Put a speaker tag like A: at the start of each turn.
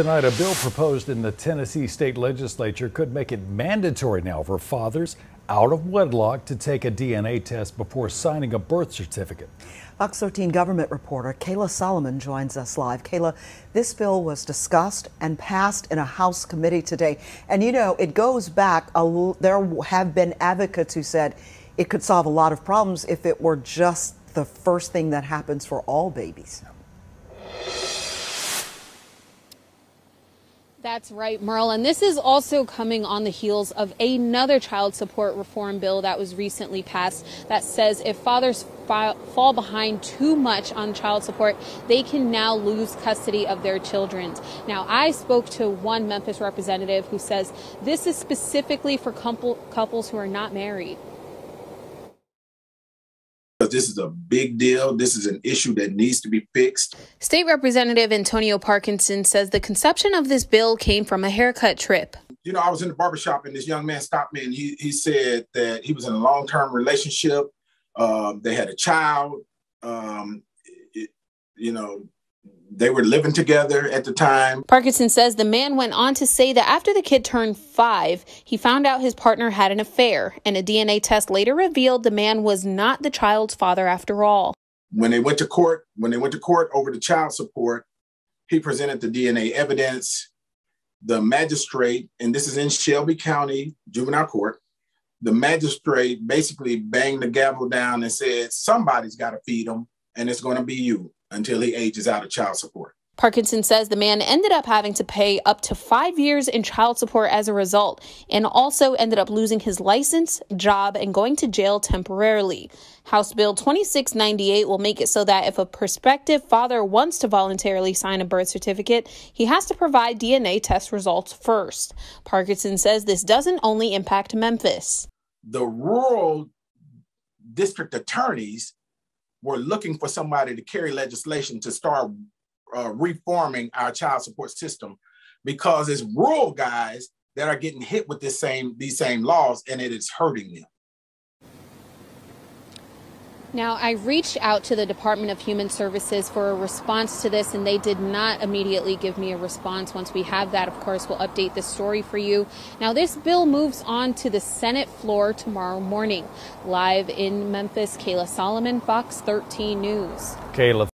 A: Tonight, a bill proposed in the Tennessee state legislature could make it mandatory now for fathers out of wedlock to take a DNA test before signing a birth certificate.
B: Fox 13 government reporter Kayla Solomon joins us live. Kayla, this bill was discussed and passed in a House committee today. And you know, it goes back, there have been advocates who said it could solve a lot of problems if it were just the first thing that happens for all babies.
C: That's right, Merle. And this is also coming on the heels of another child support reform bill that was recently passed that says if fathers fall behind too much on child support, they can now lose custody of their children. Now, I spoke to one Memphis representative who says this is specifically for couples who are not married.
D: This is a big deal. This is an issue that needs to be fixed.
C: State Representative Antonio Parkinson says the conception of this bill came from a haircut trip.
D: You know, I was in the barbershop and this young man stopped me and he said that he was in a long-term relationship. They had a child. They were living together at the time.
C: Parkinson says the man went on to say that after the kid turned 5, he found out his partner had an affair, and a DNA test later revealed the man was not the child's father after all.
D: When they went to court over the child support, he presented the DNA evidence. The magistrate, and this is in Shelby County Juvenile Court, the magistrate basically banged the gavel down and said, somebody's got to feed him, and it's going to be you until he ages out of child support.
C: Parkinson says the man ended up having to pay up to 5 years in child support as a result, and also ended up losing his license, job, and going to jail temporarily. House Bill 2698 will make it so that if a prospective father wants to voluntarily sign a birth certificate, he has to provide DNA test results first. Parkinson says this doesn't only impact Memphis.
D: The rural district attorneys were looking for somebody to carry legislation to start reforming our child support system, because it's rural guys that are getting hit with these same laws, and it is hurting them.
C: Now, I reached out to the Department of Human Services for a response to this, and they did not immediately give me a response. Once we have that, of course, we'll update this story for you. Now, this bill moves on to the Senate floor tomorrow morning. Live in Memphis, Kayla Solomon, Fox 13 News.
A: Kayla.